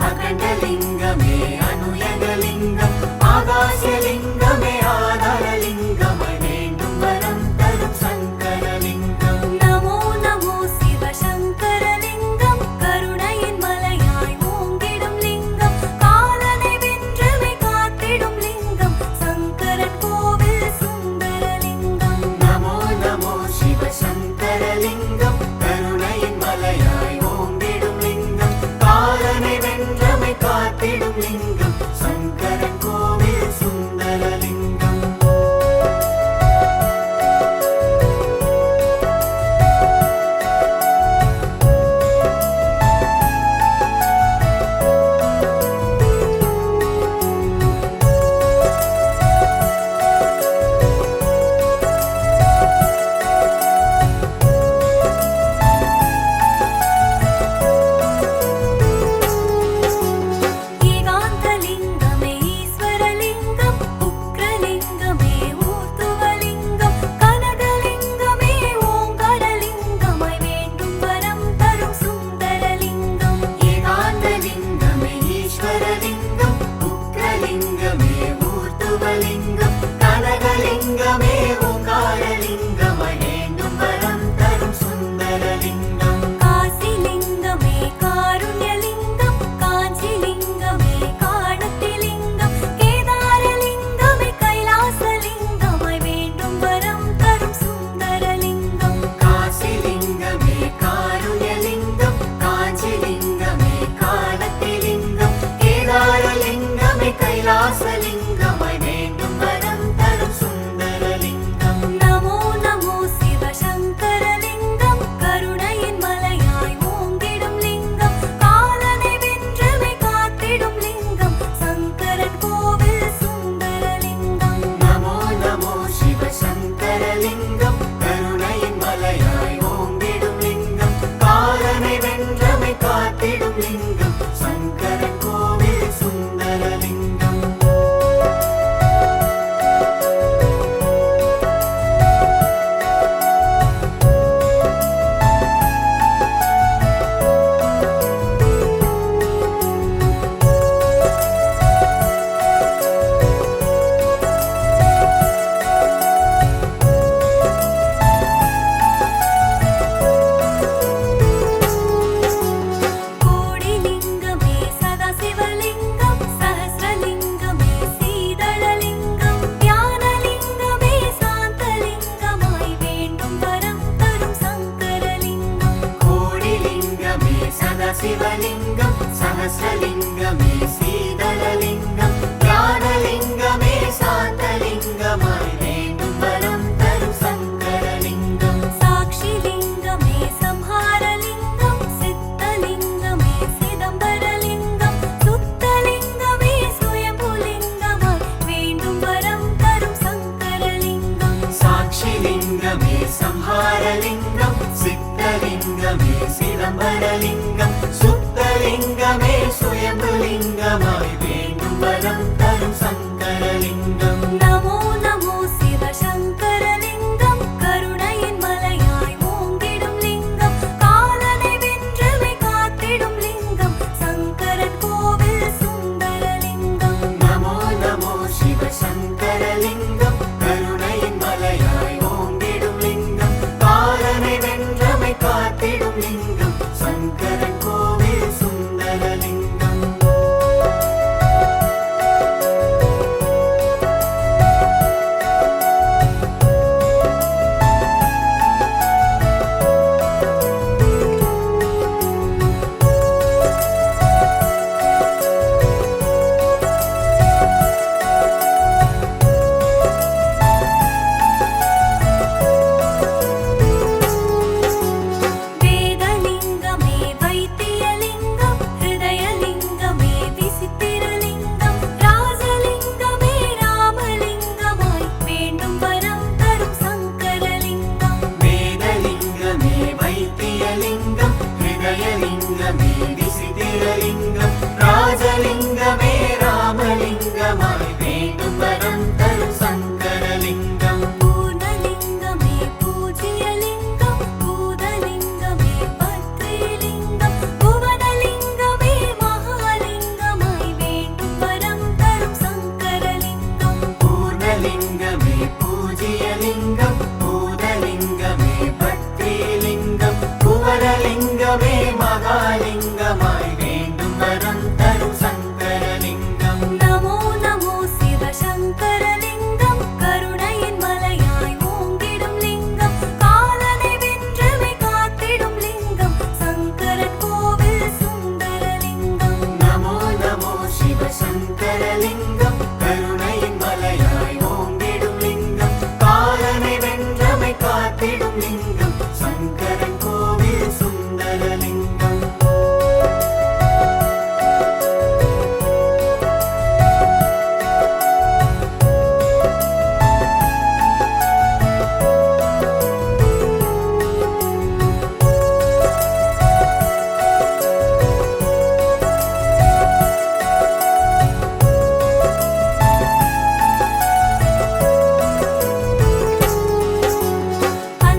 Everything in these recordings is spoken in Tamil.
अखण्डलिङ्गमे अनुयगलिङ्गम् आकाशलिङ्गमे आधारलिङ्गमय वेण्डुम वरं तरुं शङ्करलिङ्गम् नमो नमो शिवशङ्करलिङ्गम् करुणैயின் मலையாய் ஓங்கிடும் லிங்கம் காலனை வென்றமை காத்திடும் லிங்கம் சங்கரன் கோவில் சுந்தரலிங்கம் नमो नमो शिवशङ्करलिङ्गम् करुणैயின் मலையாய் ஓங்கிடும் லிங்கம் காலனை வென்றமை காத்திடும் லிங்கம் சங்கரன் கோவில் சுந்தரலிங்கம் ஏகாந்தலிங்கமே ஈஸ்வரலிங்கம் உக்ரலிங்கமே ஊர்த்துவலிங்கம் கனகலிங்கமே ஓங்காரலிங்கமாய் வேண்டும் வரம் தரும் சுந்தரலிங்கம் ஏகாந்தலிங்கமே ஈஸ்வரலிங்கம் உக்ரலிங்கமே ஊர்த்துவலிங்கம் கனகலிங்கமே ஓங்காரலிங்கமாய் வேண்டும் வரம் தரும் சுந்தரலிங்கம் காசிலிங்கமே காருண்யலிங்கம் காஞ்சிலிங்கமே காணத்திலிங்கம் கேதாரலிங்கமே கைலாசலிங்கமாய் வேண்டும் வரம் தரும் சுந்தரலிங்கம் காசிலிங்கமே காருண்யலிங்கம் காஞ்சிலிங்கமே காணத்திலிங்கம் கேதாரலிங்கமே கைலாசலிங்கமாய் வேண்டும் வரம் தரும் சுந்தரலிங்கம் நமோ நமோ சிவசங்கரலிங்கம் கருணையின் மலையாய் ஓங்கிடும் லிங்கம் காலனை வென்றமை காத்திடும் லிங்கம் சங்கரன் கோவில் சுந்தரலிங்கம் நமோ நமோ சிவசங்கரலிங்கம் கருணையின் மலையாய் ஓங்கிடும் லிங்கம் காலனை வென்றமை காத்திடும் லிங்கம் சங்கரன் கோவில் சுந்தரலிங்கம் கோடிலிங்கமே சதாசிவலிங்கம் சஹஸ்ரலிங்கமே சீதளலிங்கம் தியானலிங்கமே சாந்தலிங்கமாய் வேண்டும் வரம் தரும் சங்கரலிங்கம் கோடிலிங்கமே சதாசிவலிங்கம் சஹஸ்ரலிங்கமே சீதளலிங்கம் ஞானலிங்கமே சாந்தலிங்கமாய் வேண்டும் வரம் தரும் சங்கரலிங்கம் சாட்சிலிங்கமே சம்ஹாரலிங்கம் சித்தலிங்கமே சிதம்பரலிங்கம் சுத்தலிங்கமே சுயம்புலிங்கமாய் வேண்டும் வரம் தரும் சங்கரலிங்கம் சாட்சிலிங்கமே சம்ஹாரலிங்கம் சித்தலிங்கமே சிதம்பரலிங்கம் சுத்தலிங்கமே சுயம்புலிங்கம் சங்கரலிங்கம் கருணையின் மலையாய் ஓங்கிடும் லிங்கம் காலனை வென்றமை காத்திடும் லிங்கம் சங்கரன் கோவில் சுந்தரலிங்கம்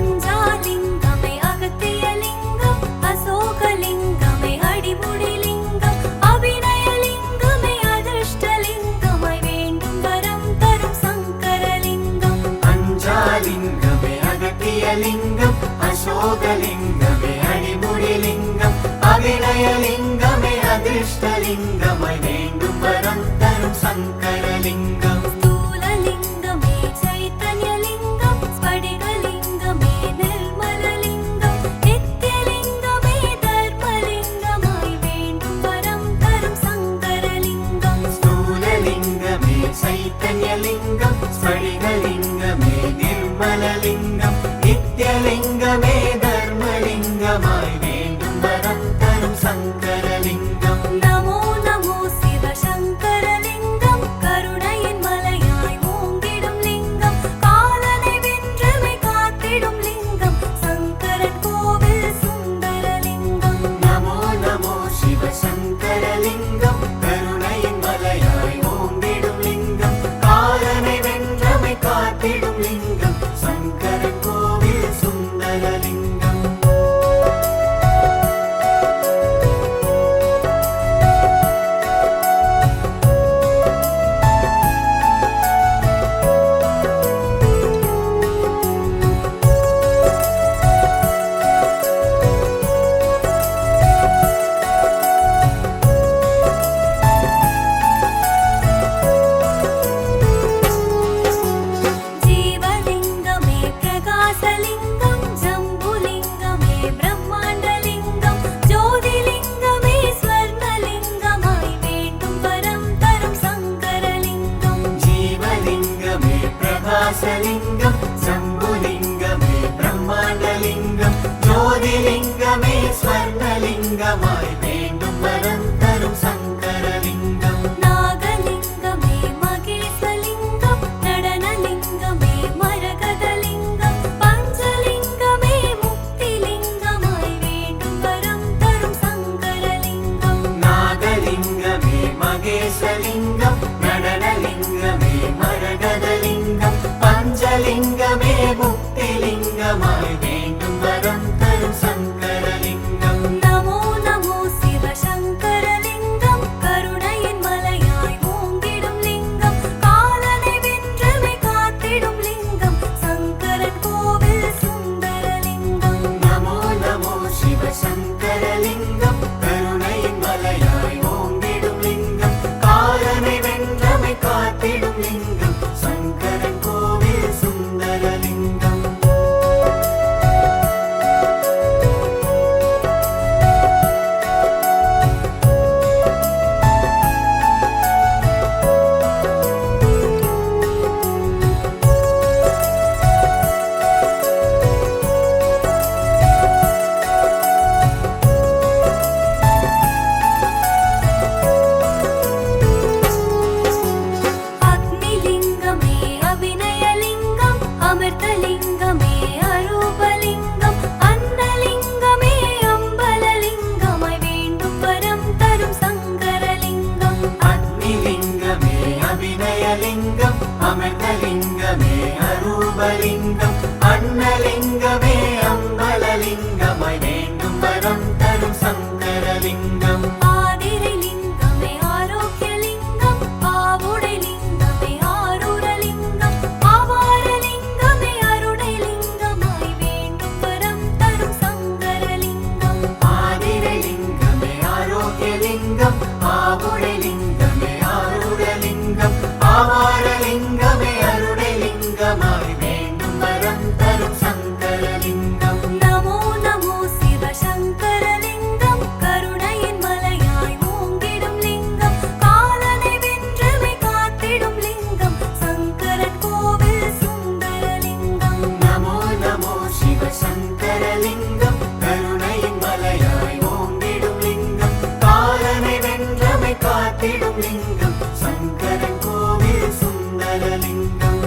அஞ்சாலிங்கமே அகத்தியலிங்கம் அசோகலிங்கமே அடிமுடிலிங்கம் அபிநயலிங்கமே அதிர்ஷ்டலிங்கமாய் வேண்டும் வரம் தரும் சங்கரலிங்கம் அஞ்சாலிங்கமே அகத்தியலிங்கம் அசோகலிங்கமே அடிமுடிலிங்கம் அபிநயலிங்கமே அதிர்ஷ்டலிங்கமாய் வேண்டும் வரம் தரும் சங்கரலிங்கம் ஸ்தூலலிங்கமே சைத்தன்யலிங்கம் ஸ்படிகலிங்கமே நிர்மலலிங்கம் நித்யலிங்கமே தர்மலிங்கமாய் வேண்டும் வரம் தரும் சங்கரலிங்கம் ஸ்தூலலிங்கமே சைத்தன்யலிங்கம் ஸ்படிகலிங்கமே நிர்மலலிங்கம் நித்யலிங்கமே தர்மலிங்கமாய் வேண்டும் வரம் தரும் சங்கரலிங்கம் நமோ நமோ சிவசங்கரலிங்கம் கருணையின் மலையாய் ஓங்கிடும் லிங்கம் காலனை வென்றமை காத்திடும் லிங்கம் சங்கரன் கோவில் சுந்தரலிங்கம் நமோ நமோ சிவசங்கரலிங்கம் கருணையின் மலையாய் ஓங்கிடும் லிங்கம் காலனை வென்றமை காத்திடும் லிங்கம் சங்கரன் கோவில் சுந்தரலிங்கம் ஜீவலிங்கமே பிரகாசலிங்கம் ஜம்புலிங்கமே பிரம்மாண்டலிங்கம் ஜோதிலிங்கமே ஸ்வர்ணலிங்கமாய் வேண்டும் வரம் தரும் சங்கரலிங்கம் ஜீவலிங்கமே பிரகாசலிங்கம் சம்புலிங்கமே பிரம்மாண்டலிங்கம் ஜோதிலிங்கமே ஸ்வர்ணலிங்கமாய் வேண்டும் வரம் தரும் சங்கரலிங்கம் நாகலிங்கமே மகேசலிங்கம் நடனலிங்கமே மரகதலிங்கம் பஞ்சலிங்கமே முக்திலிங்கமாய் வேண்டும் வரம் தரும் சங்கரலிங்கம் நாகலிங்கமே மகேசலிங்கம் நடனலிங்கமே மரகதலிங்கம் பஞ்சலிங்கமே முக்திலிங்கமாய் வேண்டும் வரம் தரும் சங்கரலிங்கம் நமோ நமோ சிவசங்கரலிங்கம் கருணையின் மலையாய் ஓங்கிடும் லிங்கம் காலனை வென்றமை காத்திடும் லிங்கம் சங்கரன் கோவில் சுந்தரலிங்கம் நமோ நமோ சிவசங்கரலிங்கம் கருணையின் மலையாய் ஓங்கிடும் லிங்கம் காலனை வென்றமை காத்திடும் லிங்கம் சங்கரன் கோவில் சுந்தரலிங்கம் அக்னிலிங்கமே அபிநயலிங்கம் அமிர்தலிங்கமே அரூபலிங்கம் அன்னலிங்கமே அம்பலலிங்கமாய் வேண்டும் வரம் தரும் சங்கரலிங்கம் அக்னிலிங்கமே அபிநயலிங்கம் அமிர்தலிங்கமே அரூபலிங்கம் அன்னலிங்கமே அம்பலலிங்கமாய் வேண்டும் வரம் தரும் சங்கரலிங்கம் ஆதிரைலிங்கமே ஆரோக்கியலிங்கம் ஆவுடைலிங்கமே ஆரூரலிங்கம் ஆவாரலிங்கமே அருணைலிங்கமாய் வேண்டும் வரம் தரும் சங்கரலிங்கம் ஆதிரைலிங்கமே ஆரோக்கியலிங்கம் ஆவுடைலிங்கமே ஆரூரலிங்கம் ஆவாரலிங்கமே அருணைலிங்கமாய் வேண்டும் வரம் தரும் சங்கரலிங்கம் நமோ நமோ சிவசங்கரலிங்கம் கருணையின் மலையாய் ஓங்கிடும் லிங்கம் காலனை வென்றமை காத்திடும் லிங்கம் சங்கரன் கோவில் சுந்தரலிங்கம்.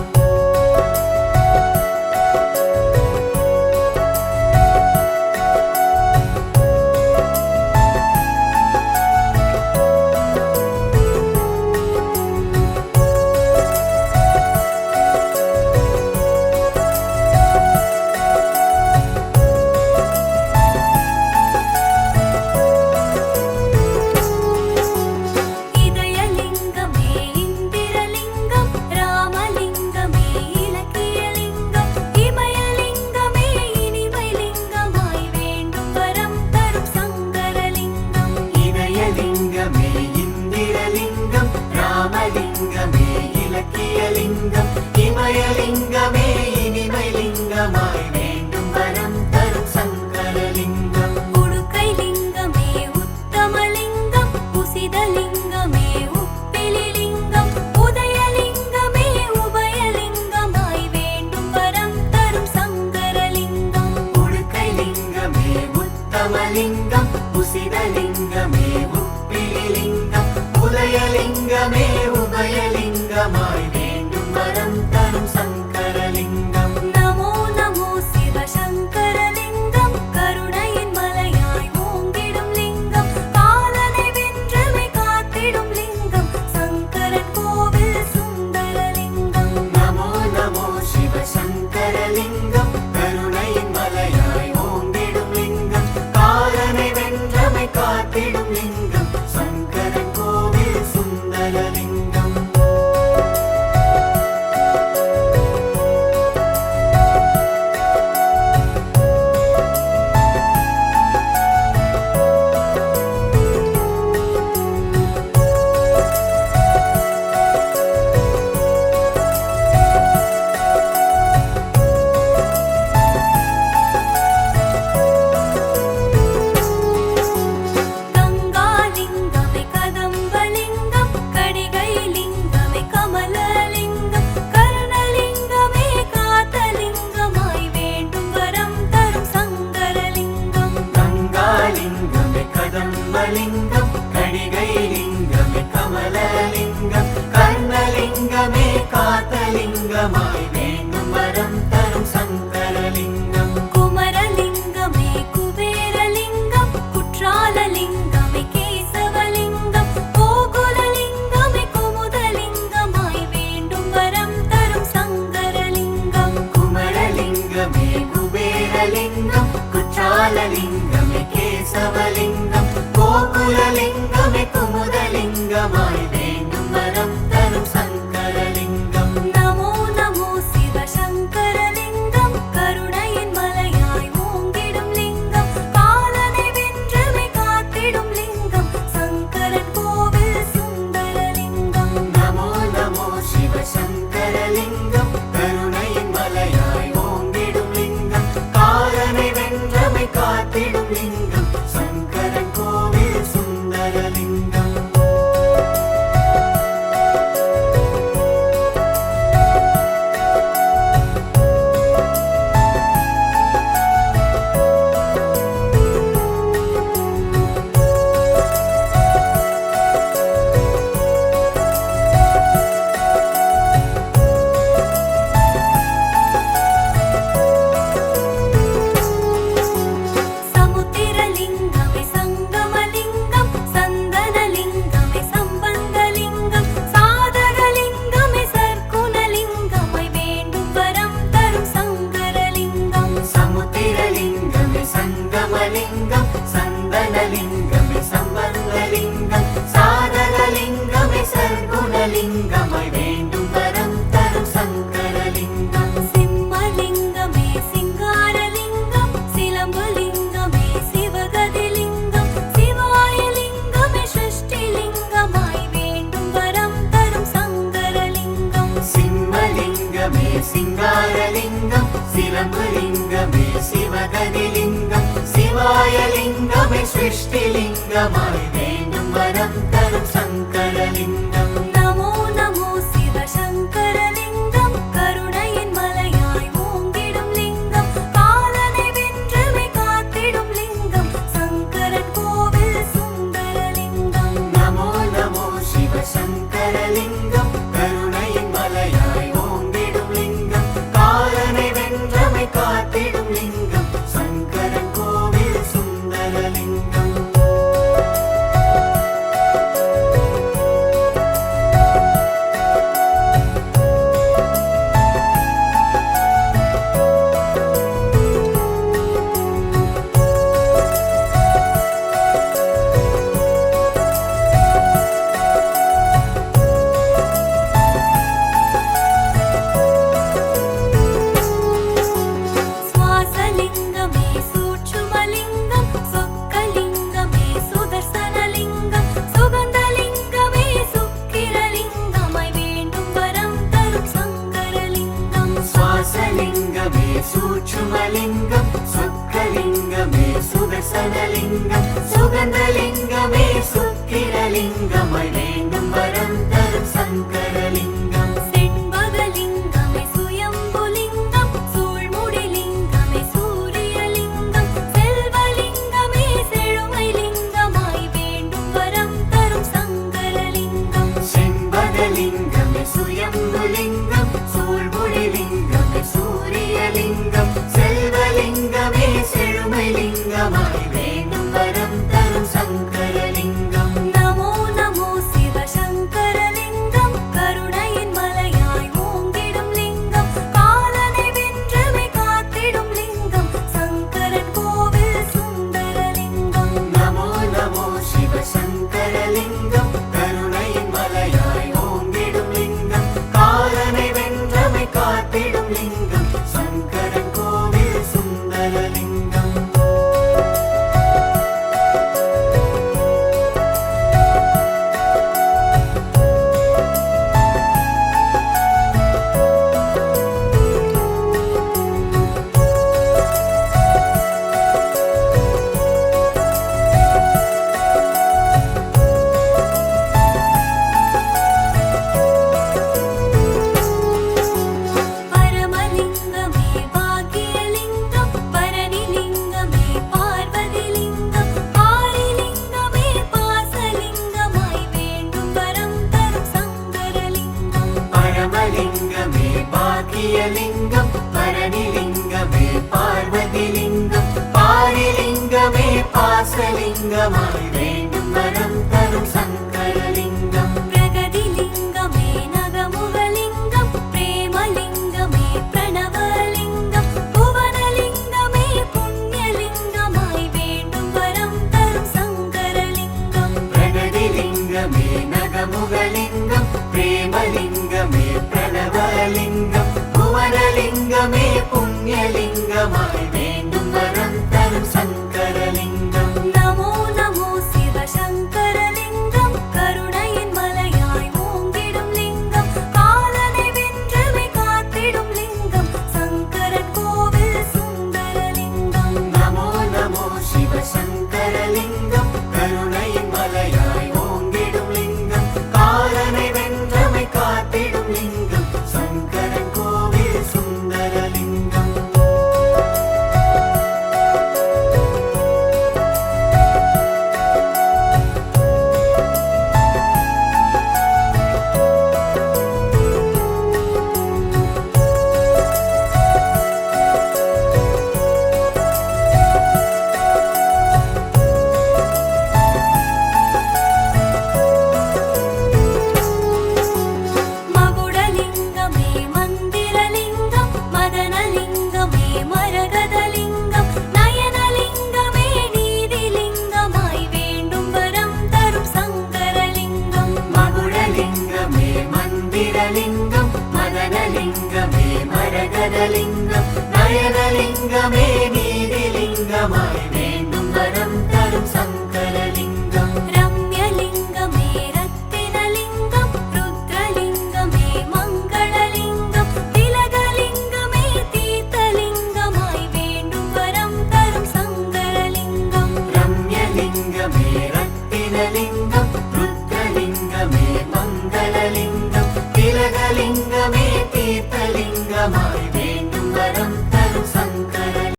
இதயலிங்கமே இந்திரலிங்கம் ராமலிங்கமே இலக்கியலிங்கம் இமயலிங்கமே இனிமைலிங்கமாய் வேண்டும் வரம் தரும் சங்கரலிங்கம். இதயலிங்கமே இந்திரலிங்கம் ராமலிங்கமே இலக்கியலிங்கம் இமயலிங்கமே இனிமைலிங்கமாய் வேண்டும் வரம் தரும் சங்கரலிங்கம். உடுக்கைலிங்கமே உத்தமலிங்கம் உசிதலிங்கமே உப்பிலிலிங்கம் உதயலிங்கமே உபயலிங்கமாய் வேண்டும் வரம் தரும் சங்கரலிங்கம். உடுக்கைலிங்கமே உத்தமலிங்கம் உசிதலிங்கமே உப்பிலிலிங்கம் உதயலிங்கமே உபயலிங்கமாய் வேண்டும் வரம் தரும் சங்கரலிங்கம். நமோ நமோ சிவசங்கரலிங்கம் கருணையின் மலையாய் ஓங்கிடும் லிங்கம் காலனை வென்றமை காத்திடும் லிங்கம் சங்கரன் கோவில் சுந்தரலிங்கம். நமோ நமோ சிவசங்கரலிங்கம் கருணையின் மலையாய் ஓங்கிடும் லிங்கம் காலனை வென்றமை காத்திடும் லிங்கம் சங்கரன் கோவில் சுந்தரலிங்கம். கங்காலிங்கமே கதம்பலிங்கம் கடிகைலிங்கமே கமலலிங்கம் கருணலிங்கமே காத்தலிங்கமாய் வேண்டும் வரம் தரும் சங்கரலிங்கம். கங்காலிங்கமே கதம்பலிங்கம் கடிகைலிங்கமே கமலலிங்கம் கர்ணலிங்கமே காத்தலிங்கமாய் வேண்டும் வரம் தரும் சங்கரலிங்கம். குமரலிங்கமே குபேரலிங்கம் குற்றாலலிங்கமே கேசவலிங்கம் கோகுலலிங்கமே குமுதலிங்கமாய் வேண்டும் வரம் தரும் சங்கரலிங்கம். குமரலிங்கமே குபேரலிங்கம் குற்றாலலிங்கமே கேசவலிங்கம் கோகுலலிங்கமே குமுதலிங்கமாய் வேண்டும் வரம் தரும் சங்கரலிங்கம். நமோ நமோ சிவசங்கரலிங்கம் கருணையின் மலையாய் ஓங்கிடும் லிங்கம் காலனை வென்றமை காத்திடும் லிங்கம் சங்கரன் கோவில் சுந்தரலிங்கம். நமோ நமோ சிவசங்கரலிங்கம் கருணையின் மலையாய் ஓங்கிடும் லிங்கம் காலனை வென்றமை காத்திடும் லிங்கம் சங்கரன் கோவில் சுந்தரலிங்கம். சமுத்திரலிங்கமே சங்கமலிங்கம் சந்தனலிங்கமே சம்பந்தலிங்கம் சாதகலிங்கமே சற்குணலிங்கமாய் வேண்டும் வரம் தரும் சங்கரலிங்கம். சமுத்திரலிங்கமே சங்கமலிங்கம் சந்தனலிங்கமே சம்பந்தலிங்கம் சாதகலிங்கமே சர்க்குணலிங்கமாய் வேண்டும் வரம் தரும் சங்கரலிங்கம். சிம்மலிங்கமே சிங்காரலிங்கம் சிலம்புலிங்கமே சிவகதிலிங்கம் சிவாயலிங்கமே சிருஷ்டிலிங்கமாய் வேண்டும் வரம் தரும் சங்கரலிங்கம். சிம்மலிங்கமே சிங்காரலிங்கம் சிலம்புலிங்கமே சிவகதிலிங்கம் சிவாயலிங்கமே சிருஷ்டிலிங்கமாய் வேண்டும் வரம் தரும் சங்கரலிங்கம். நமோ நமோ சிவசங்கரலிங்கம் கருணையின் மலையாய் ஓங்கிடும் லிங்கம் காலனை வென்றமை காத்திடும் லிங்கம் சங்கரன் கோவில் சுந்தரலிங்கம். நமோ நமோ சிவ சூட்சுமலிங்கம் சொக்கலிங்கமே சுதர்சனலிங்கம் சுகந்தலிங்கமே சுக்கிரலிங்கமாய் வேண்டும் வரம் தரும் சங்கரலிங்கம் செண்பகலிங்கமே சுயம்புலிங்கம் சூழ்முடிலிங்கமே சூரியலிங்கம் செல்வலிங்கமே செழுமைலிங்கமாய் வேண்டும் வரம் தரும் சங்கரலிங்கம் செண்பகலிங்கமே சுயம்புலிங்கம் சூழ்முடிலிங்கமே சூரியலிங்கம் செல்வலிங்கமே செழுமைலிங்கமாய் வேண்டும் வரம் தரும் சங்கரலிங்கம் நமோ நமோ சிவசங்கரலிங்கம் கருணையின் மலையாய் ஓங்கிடும் லிங்கம் காலனை வென்றமை காத்திடும் லிங்கம் சங்கரன் கோவில் சுந்தரலிங்கம் நமோ நமோ சிவசங்கரலிங்கம் கருணையின் மலையாய் ஓங்கிடும் லிங்கம் காலனை வென்றமை காத்திடும் லிங்கம் சங்கரன் கோவில் சுந்தரலிங்கம் பரமலிங்கமே பாக்கியலிங்கம் பரணிலிங்கமே பார்வதிலிங்கம் ஆரிலிங்கமே பாசலிங்கமாய் வேண்டும் வரம் தரும் சங்கரலிங்கம் பரமலிங்கமே பாக்கியலிங்கம் பரணிலிங்கமே பார்வதிலிங்கம் பாரிலிங்கமே பாசலிங்கமாய் வேண்டும் வரம் தரும் சங்கரலிங்கம் பிரகதிலிங்கமே நகமுகலிங்கம் பிரேமலிங்கமே பிரணவலிங்கம் புவனலிங்கமே புண்ணியலிங்கமாய் வேண்டும் வரம் தரும் சங்கரலிங்கம் பிரகதிலிங்கமே நகமுகலிங்கம் பிரேமலிங்கமே பிரணவலிங்கம் புவனலிங்கமே புண்ணியலிங்கமாய் வேண்டும் வரம் தரும் சங்கரலிங்கம் நமோ நமோ சிவசங்கரலிங்கம் கருணையின் மலையாய் ஓங்கிடும் லிங்கம் காலனை வென்றமை காத்திடும் லிங்கம் சங்கரன் கோவில் சுந்தரலிங்கம் நமோ நமோ சிவசங்கரலிங்கம் கருணையின் மலையாய் ஓங்கிடும் லிங்கம் காலனை வென்றமை காத்திடும் லிங்கம் சங்கரன் கோவில் சுந்தரலிங்கம் மகுடலிங்கமே மந்திரலிங்கம் மதனலிங்கமே மரகதலிங்கம் நயனலிங்கமே நீதிலிங்கமாய் வேண்டும் வரம் தரும் சங்கரலிங்கம் மகுடலிங்கமே மந்திரலிங்கம் மதனலிங்கமே மரகதலிங்கம்